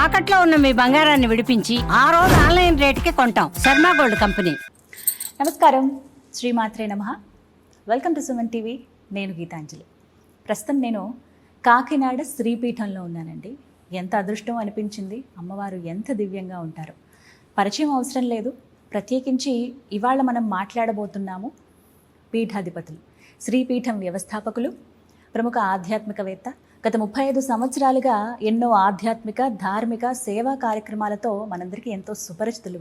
తాకట్లో ఉన్న మీ బంగారాన్ని విడిపించి ఆ రోజు ఆన్లైన్ రేటుకి కొంటాం. Sharma gold company. నమస్కారం, శ్రీమాత్రే నమః. Welcome to Suman TV. నేను గీతాంజలి. ప్రస్తుతం నేను కాకినాడ శ్రీపీఠంలో ఉన్నానండి. ఎంత అదృష్టం అనిపించింది. అమ్మవారు ఎంత దివ్యంగా ఉంటారో. పరిచయం అవసరం లేదు. ప్రత్యేకించి ఇవాళ మనం మాట్లాడబోతున్నాము పీఠాధిపతులు, శ్రీపీఠం వ్యవస్థాపకులు, ప్రముఖ ఆధ్యాత్మికవేత్త. గత 35 సంవత్సరాలుగా ఎన్నో ఆధ్యాత్మిక, ధార్మిక, సేవా కార్యక్రమాలతో మనందరికీ ఎంతో సుపరిచితులు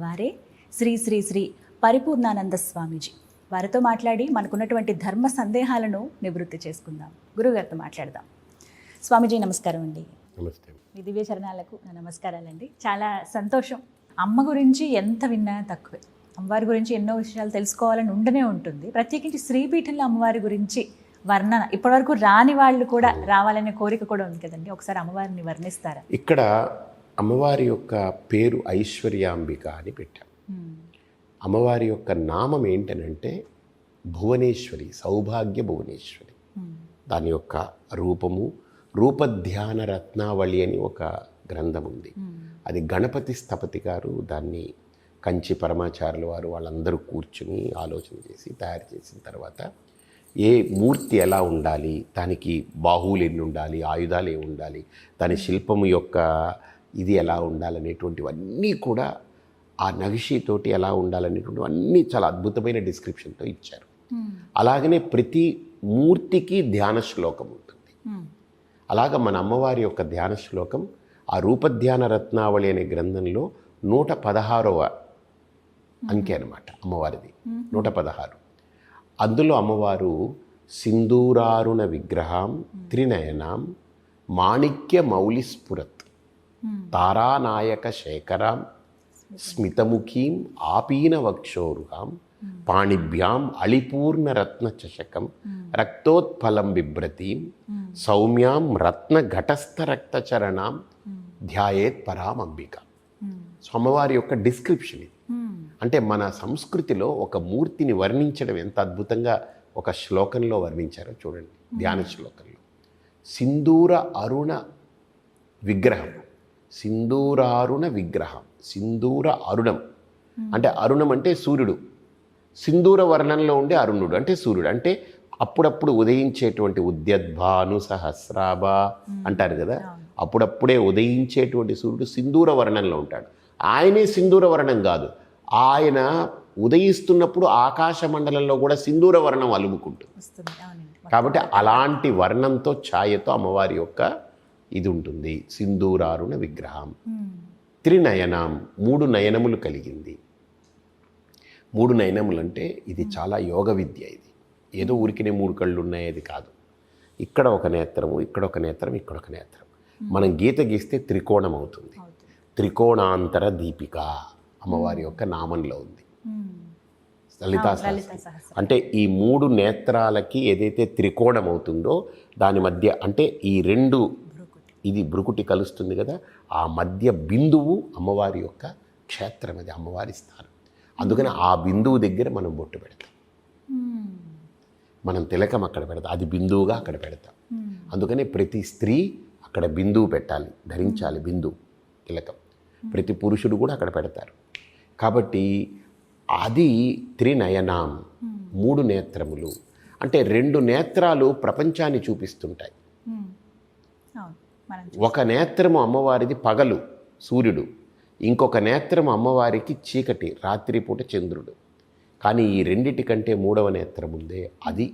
వారే శ్రీ శ్రీ శ్రీ పరిపూర్ణానంద స్వామీజీ. వారితో మాట్లాడి మనకున్నటువంటి ధర్మ సందేహాలను నివృత్తి చేసుకుందాం. గురుగారితో మాట్లాడదాం. స్వామీజీ నమస్కారం అండి. నమస్తే. మీ దివ్య చరణాలకు నా నమస్కారాలండి. చాలా సంతోషం. అమ్మ గురించి ఎంత విన్నా తక్కువే. అమ్మవారి గురించి ఎన్నో విషయాలు తెలుసుకోవాలని ఉండనే ఉంటుంది. ప్రత్యేకించి శ్రీపీఠంలో అమ్మవారి గురించి వర్ణన ఇప్పటివరకు రాని వాళ్ళు కూడా రావాలనే కోరిక కూడా ఉంది కదండి. ఒకసారి అమ్మవారిని వర్ణిస్తారా? ఇక్కడ అమ్మవారి యొక్క పేరు ఐశ్వర్యాంబిక అని పెట్టాం. అమ్మవారి యొక్క నామం ఏంటనంటే భువనేశ్వరి, సౌభాగ్య భువనేశ్వరి. దాని యొక్క రూపము రూపధ్యాన రత్నావళి అని ఒక గ్రంథం ఉంది. అది గణపతి స్థపతి గారు దాన్ని కంచి పరమాచార్యుల వారు వాళ్ళందరూ కూర్చుని ఆలోచన చేసి తయారు చేసిన తర్వాత ఏ మూర్తి ఎలా ఉండాలి, దానికి బాహువులు ఎన్ని ఉండాలి, ఆయుధాలు ఏమి ఉండాలి, దాని శిల్పము యొక్క ఇది ఎలా ఉండాలనేటువంటివన్నీ కూడా ఆ నగిషితోటి ఎలా ఉండాలనేటువంటివన్నీ చాలా అద్భుతమైన డిస్క్రిప్షన్తో ఇచ్చారు. అలాగనే ప్రతి మూర్తికి ధ్యాన శ్లోకం ఉంటుంది. అలాగ మన అమ్మవారి యొక్క ధ్యాన శ్లోకం ఆ రూపధ్యాన రత్నావళి అనే గ్రంథంలో 116వ అంకె అనమాట అమ్మవారిది. 116. అందులో అమ్మవారు సింధూరారుణ విగ్రహం త్రినయనాం మాణిక్య మౌలిస్ఫురత్ తారానాయక శేఖరాం స్మితముఖీం ఆపీన వక్షోరుహాం పాణిభ్యాం అళిపూర్ణ రత్న చషకం రక్తోత్ఫలం బిభ్రతీం సౌమ్యాం రత్న ఘటస్థ రక్త చరణాం ధ్యాయేత్ పరాం అంబిక. సో అమ్మవారి యొక్క డిస్క్రిప్షన్ ఇది. అంటే మన సంస్కృతిలో ఒక మూర్తిని వర్ణించడం ఎంత అద్భుతంగా ఒక శ్లోకంలో వర్ణించారో చూడండి. ధ్యాన శ్లోకంలో సింధూర అరుణ విగ్రహం, సింధూరారుణ విగ్రహం, సింధూర అరుణం అంటే అరుణం అంటే సూర్యుడు, సింధూర వర్ణంలో ఉండే అరుణుడు అంటే సూర్యుడు. అంటే అప్పుడప్పుడు ఉదయించేటువంటి ఉద్యద్భాను సహస్రాభ అంటారు కదా, అప్పుడప్పుడే ఉదయించేటువంటి సూర్యుడు సింధూర వర్ణంలో ఉంటాడు. ఆయనే సింధూర వర్ణం కాదు, ఆయన ఉదయిస్తున్నప్పుడు ఆకాశ మండలంలో కూడా సింధూర వర్ణం అలుముకుంటుంది. కాబట్టి అలాంటి వర్ణంతో ఛాయతో అమ్మవారి యొక్క ఇది ఉంటుంది. సింధూరారుణ విగ్రహం త్రినయనం, 3 నయనములు కలిగింది. 3 నయనములు అంటే ఇది చాలా యోగ విద్య. ఇది ఏదో ఊరికినే 3 కళ్ళు ఉన్నాయి అది కాదు. ఇక్కడ ఒక నేత్రము, ఇక్కడ ఒక నేత్రం, ఇక్కడ ఒక నేత్రం. మనం గీత గీస్తే త్రికోణం అవుతుంది. త్రికోణాంతర దీపిక అమ్మవారి యొక్క నామంలో ఉంది. లలితా సహస్రం అంటే ఈ 3 నేత్రాలకి ఏదైతే త్రికోణం అవుతుందో దాని మధ్య అంటే ఈ 2 ఇది భృకుటి కలుస్తుంది కదా, ఆ మధ్య బిందువు అమ్మవారి యొక్క క్షేత్రం, అది అమ్మవారి స్థానం. అందుకని ఆ బిందువు దగ్గర మనం బొట్టు పెడతాం, మనం తిలకం అక్కడ పెడతాం, అది బిందువుగా అక్కడ పెడతాం. అందుకని ప్రతి స్త్రీ అక్కడ బిందువు పెట్టాలి, ధరించాలి బిందువు తిలకం. ప్రతి పురుషుడు కూడా అక్కడ పెడతారు. కాబట్టి అది త్రినయనాం, 3 నేత్రములు. అంటే 2 నేత్రాలు ప్రపంచాన్ని చూపిస్తుంటాయి. ఒక నేత్రము అమ్మవారిది పగలు సూర్యుడు, ఇంకొక నేత్రము అమ్మవారికి చీకటి రాత్రిపూట చంద్రుడు. కానీ ఈ రెండిటి కంటే 3వ నేత్రం ఉందే అది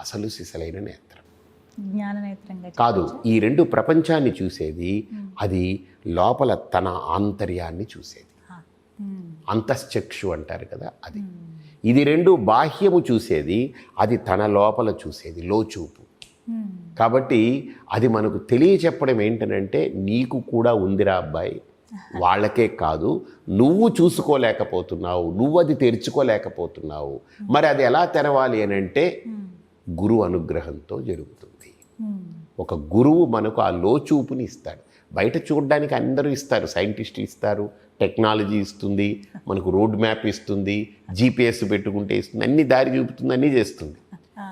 అసలు సిసలైన నేత్రం. కాదు, ఈ 2 ప్రపంచాన్ని చూసేది, అది లోపల తన ఆంతర్యాన్ని చూసేది. అంతశ్చక్షు అంటారు కదా, అది. ఇది 2 బాహ్యము చూసేది, అది తన లోపల చూసేది, లోచూపు. కాబట్టి అది మనకు తెలియచెప్పడం ఏంటనంటే నీకు కూడా ఉందిరా అబ్బాయి, వాళ్ళకే కాదు, నువ్వు చూసుకోలేకపోతున్నావు, నువ్వు అది తెరుచుకోలేకపోతున్నావు. మరి అది ఎలా తెరవాలి అని అంటే గురు అనుగ్రహంతో జరుగుతుంది. ఒక గురువు మనకు ఆ లోచూపుని ఇస్తాడు. బయట చూడడానికి అందరూ ఇస్తారు, సైంటిస్టులు ఇస్తారు, టెక్నాలజీ ఇస్తుంది, మనకు రోడ్ మ్యాప్ ఇస్తుంది, జీపీఎస్ పెట్టుకుంటే ఇస్తుంది, అన్ని దారి చూపుతుంది, అన్నీ చేస్తుంది.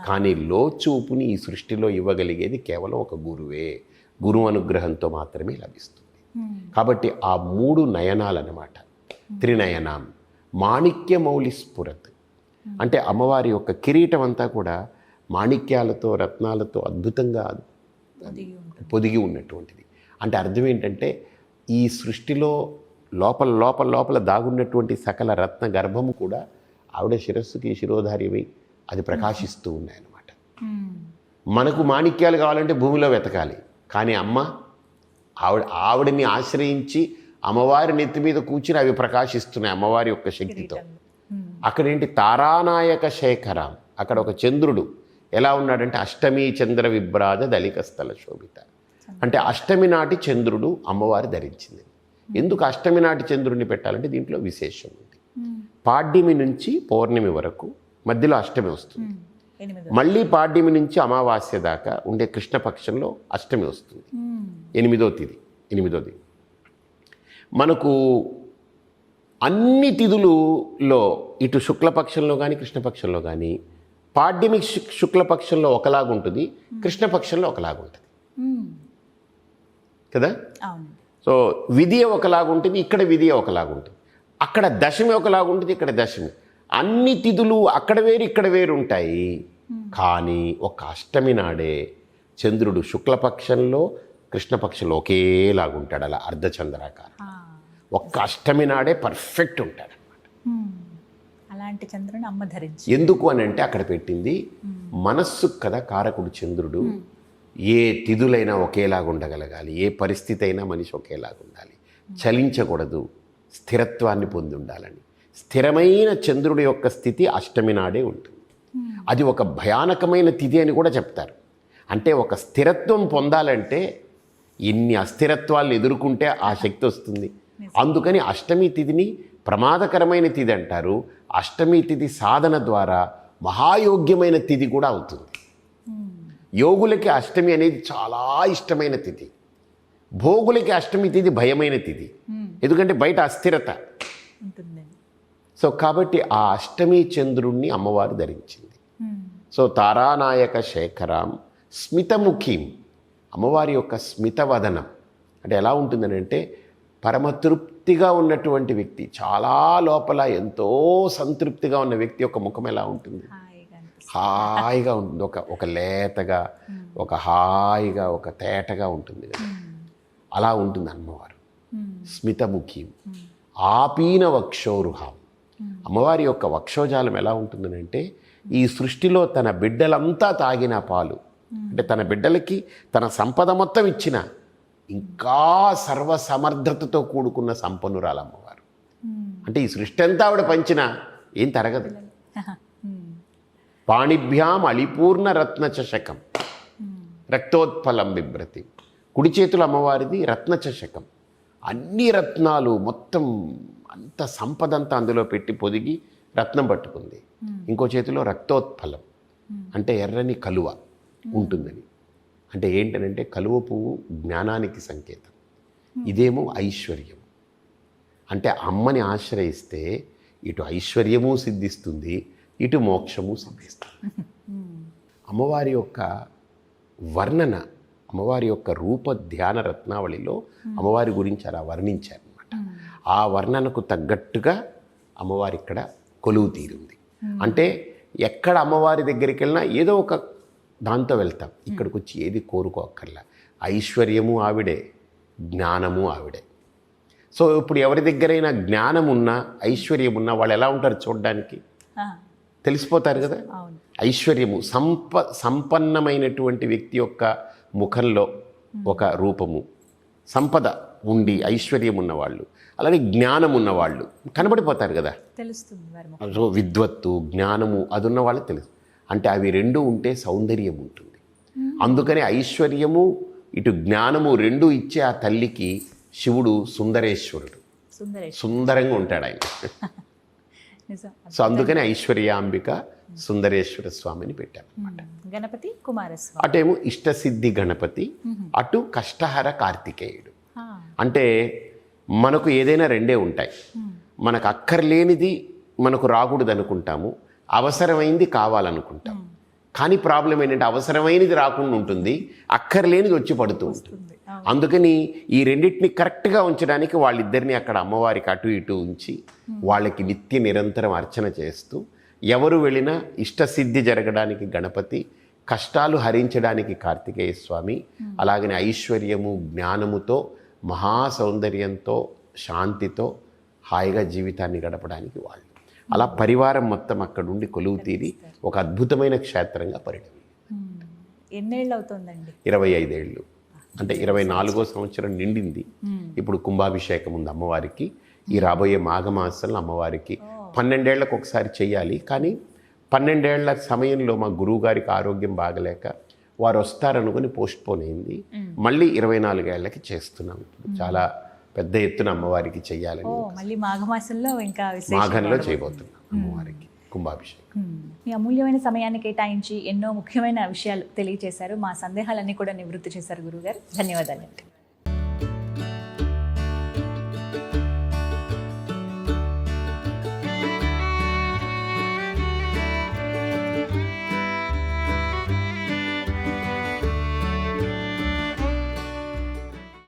కానీ లోచూపుని ఈ సృష్టిలో ఇవ్వగలిగేది కేవలం ఒక గురువే. గురువు అనుగ్రహంతో మాత్రమే లభిస్తుంది. కాబట్టి ఆ 3 నయనాలన్నమాట. త్రినయనాం మాణిక్యమౌళి స్ఫురత్ అంటే అమ్మవారి యొక్క కిరీటం అంతా కూడా మాణిక్యాలతో రత్నాలతో అద్భుతంగా పొదిగి ఉన్నటువంటిది. అంటే అర్థం ఏంటంటే ఈ సృష్టిలో లోపల లోపల లోపల దాగున్నటువంటి సకల రత్న గర్భము కూడా ఆవిడ శిరస్సుకి శిరోధార్యమై అది ప్రకాశిస్తూ ఉన్నాయన్నమాట. మనకు మాణిక్యాలు కావాలంటే భూమిలో వెతకాలి, కానీ అమ్మ ఆవిడని ఆశ్రయించి అమ్మవారి నెత్తి మీద కూర్చుని అవి ప్రకాశిస్తున్నాయి అమ్మవారి యొక్క శక్తితో. అక్కడేంటి తారానాయక శేఖరం, అక్కడ ఒక చంద్రుడు ఎలా ఉన్నాడంటే అష్టమి చంద్ర విభ్రాజ దళిక స్థల శోభిత అంటే అష్టమి నాటి చంద్రుడు అమ్మవారు ధరించింది. ఎందుకు అష్టమి నాటి చంద్రుడిని పెట్టాలంటే దీంట్లో విశేషం ఉంది. పాడ్యమి నుంచి పౌర్ణమి వరకు మధ్యలో అష్టమి వస్తుంది, మళ్ళీ పాడ్యమి నుంచి అమావాస్య దాకా ఉండే కృష్ణపక్షంలో అష్టమి వస్తుంది. 8వ తిథి. మనకు అన్ని తిథులలో ఇటు శుక్లపక్షంలో కానీ కృష్ణపక్షంలో కానీ పాడ్యమి శుక్లపక్షంలో ఒకలాగుంటుంది, కృష్ణపక్షంలో ఒకలాగుంటుంది కదా. సో విధియ ఒకలాగుంటుంది, ఇక్కడ విధియ ఒకలాగుంటుంది, అక్కడ దశమి ఒకలాగుంటుంది, ఇక్కడ దశమి. అన్ని తిథులు అక్కడ వేరు ఇక్కడ వేరు ఉంటాయి, కానీ ఒక అష్టమి నాడే చంద్రుడు శుక్లపక్షంలో కృష్ణపక్షంలో ఒకేలాగుంటాడు, అలా అర్ధచంద్రాకారం. ఒక్క అష్టమి నాడే పర్ఫెక్ట్ ఉంటాడు అనమాట. అలాంటి చంద్రుని అమ్మ ధరించి ఎందుకు అని అంటే అక్కడ పెట్టింది మనస్సు కదా కారకుడు చంద్రుడు. ఏ తిథులైనా ఒకేలాగా ఉండగలగాలి, ఏ పరిస్థితి అయినా మనిషి ఒకేలాగా ఉండాలి, చలించకూడదు, స్థిరత్వాన్ని పొంది ఉండాలని. స్థిరమైన చంద్రుడి యొక్క స్థితి అష్టమి నాడే ఉంటుంది. అది ఒక భయానకమైన తిథి అని కూడా చెప్తారు. అంటే ఒక స్థిరత్వం పొందాలంటే ఇన్ని అస్థిరత్వాలను ఎదుర్కొంటే ఆ శక్తి వస్తుంది. అందుకని అష్టమి తిథిని ప్రమాదకరమైన తిథి అంటారు. అష్టమి తిథి సాధన ద్వారా మహాయోగ్యమైన తిథి కూడా అవుతుంది. యోగులకి అష్టమి అనేది చాలా ఇష్టమైన తిథి, భోగులకి అష్టమి తిథి భయమైన తిథి, ఎందుకంటే బయట అస్థిరత ఉంటుంది. సో కాబట్టి ఆ అష్టమి చంద్రుణ్ణి అమ్మవారు ధరించింది. సో తారానాయక శేఖరాం స్మితముఖీం, అమ్మవారి యొక్క స్మితవదనం అంటే ఎలా ఉంటుందని అంటే పరమతృప్తిగా ఉన్నటువంటి వ్యక్తి, చాలా లోపల ఎంతో సంతృప్తిగా ఉన్న వ్యక్తి యొక్క ముఖం ఎలా ఉంటుంది, హాయిగా ఉంటుంది. ఒక లేతగా, ఒక హాయిగా, ఒక తేటగా ఉంటుంది కదా, అలా ఉంటుంది అమ్మవారు. స్మితముఖి ఆపీన వక్షోరుహాం, అమ్మవారి యొక్క వక్షోజాలం ఎలా ఉంటుందని అంటే ఈ సృష్టిలో తన బిడ్డలంతా తాగిన పాలు, అంటే తన బిడ్డలకి తన సంపద మొత్తం ఇచ్చిన ఇంకా సర్వసమర్థతతో కూడుకున్న సంపన్నురాలు అమ్మవారు. అంటే ఈ సృష్టి అంతా ఆవిడ పంచినా ఏం తరగదు. పాణిభ్యాం అలిపూర్ణ రత్న చషకం రక్తోత్పలం బిభ్రతి, కుడి చేతులు అమ్మవారిది రత్న చషకం, అన్ని రత్నాలు మొత్తం అంత సంపద అంతా అందులో పెట్టి పొదిగి రత్నం పట్టుకుంది. ఇంకో చేతిలో రక్తోత్పలం అంటే ఎర్రని కలువ ఉంటుందని. అంటే ఏంటనంటే కలువ పువ్వు జ్ఞానానికి సంకేతం, ఇదేమో ఐశ్వర్యం. అంటే అమ్మని ఆశ్రయిస్తే ఇటు ఐశ్వర్యము సిద్ధిస్తుంది, ఇటు మోక్షము సిద్ధిస్తుంది. అమ్మవారి యొక్క వర్ణన, అమ్మవారి యొక్క రూప ధ్యాన రత్నావళిలో అమ్మవారి గురించి అలా వర్ణించారనమాట. ఆ వర్ణనకు తగ్గట్టుగా అమ్మవారి ఇక్కడ కొలువు తీరుంది. అంటే ఎక్కడ అమ్మవారి దగ్గరికి వెళ్ళినా ఏదో ఒక దాంతో వెళ్తాం, ఇక్కడికి వచ్చి ఏది కోరుకోక్కర్లా. ఐశ్వర్యము ఆవిడే, జ్ఞానము ఆవిడే. సో ఇప్పుడు ఎవరి దగ్గరైనా జ్ఞానం ఉన్నా ఐశ్వర్యం ఉన్నా వాళ్ళు ఎలా ఉంటారు చూడడానికి తెలిసిపోతారు కదా. ఐశ్వర్యము సంపన్నమైనటువంటి వ్యక్తి యొక్క ముఖంలో ఒక రూపము, సంపద ఉండి ఐశ్వర్యం ఉన్నవాళ్ళు, అలాగే జ్ఞానం ఉన్నవాళ్ళు కనబడిపోతారు కదా, తెలుస్తుంది. సో విద్వత్తు జ్ఞానము అది ఉన్న వాళ్ళకి తెలుసు. అంటే అవి రెండు ఉంటే సౌందర్యం ఉంటుంది. అందుకని ఐశ్వర్యము ఇటు జ్ఞానము రెండు ఇచ్చే ఆ తల్లికి శివుడు సుందరేశ్వరుడు, సుందరంగా ఉంటాడు ఆయన. సో అందుకని ఐశ్వర్యాంబిక సుందరేశ్వర స్వామిని పెట్టారన్నమాట. గణపతి కుమారస్వామి అటేమో ఇష్టసిద్ధి గణపతి, అటు కష్టహర కార్తికేయుడు. అంటే మనకు ఏదైనా రెండే ఉంటాయి. మనకు అక్కర్లేనిది మనకు రాకూడదు అనుకుంటాము, అవసరమైంది కావాలనుకుంటాం. కానీ ప్రాబ్లం ఏంటంటే అవసరమైనది రాకుండా ఉంటుంది, అక్కర్లేనిది వచ్చి పడుతూ ఉంటుంది. అందుకని ఈ రెండింటిని కరెక్ట్గా ఉంచడానికి వాళ్ళిద్దరిని అక్కడ అమ్మవారికి అటు ఇటు ఉంచి వాళ్ళకి నిత్య నిరంతరం అర్చన చేస్తూ ఎవరు వెళ్ళినా ఇష్టసిద్ధి జరగడానికి గణపతి, కష్టాలు హరించడానికి కార్తికేయ స్వామి, అలాగనే ఐశ్వర్యము జ్ఞానముతో మహా సౌందర్యంతో శాంతితో హాయిగా జీవితాన్ని గడపడానికి వాళ్ళు. అలా పరివారం మొత్తం అక్కడుండి కొలువు తీరి ఒక అద్భుతమైన క్షేత్రంగా పరిణమించింది. ఎన్నేళ్ళు అవుతుందండి? 25 ఏళ్ళు, అంటే 24వ సంవత్సరం నిండింది. ఇప్పుడు కుంభాభిషేకం ఉంది అమ్మవారికి. ఈ రాబోయే మాఘమాసంలో అమ్మవారికి 12 ఏళ్లకు ఒకసారి చెయ్యాలి. కానీ 12 ఏళ్ల సమయంలో మా గురువు గారికి ఆరోగ్యం బాగలేక వారు వస్తారనుకుని పోస్ట్పోన్ అయింది. మళ్ళీ 24 ఏళ్ళకి చేస్తున్నాం. చాలా పెద్ద ఎత్తున అమ్మవారికి చెయ్యాలని మళ్ళీ మాఘమాసంలో ఇంకా మాఘంలో చేయబోతున్నాం అమ్మవారికి కుంభాభిషేకం. మీ అమూల్యమైన సమయాన్ని కేటాయించి ఎన్నో ముఖ్యమైన విషయాలు తెలియజేశారు. మా సందేహాలన్నీ కూడా నివృత్తి చేశారు గురువుగారు. ధన్యవాదాలండి.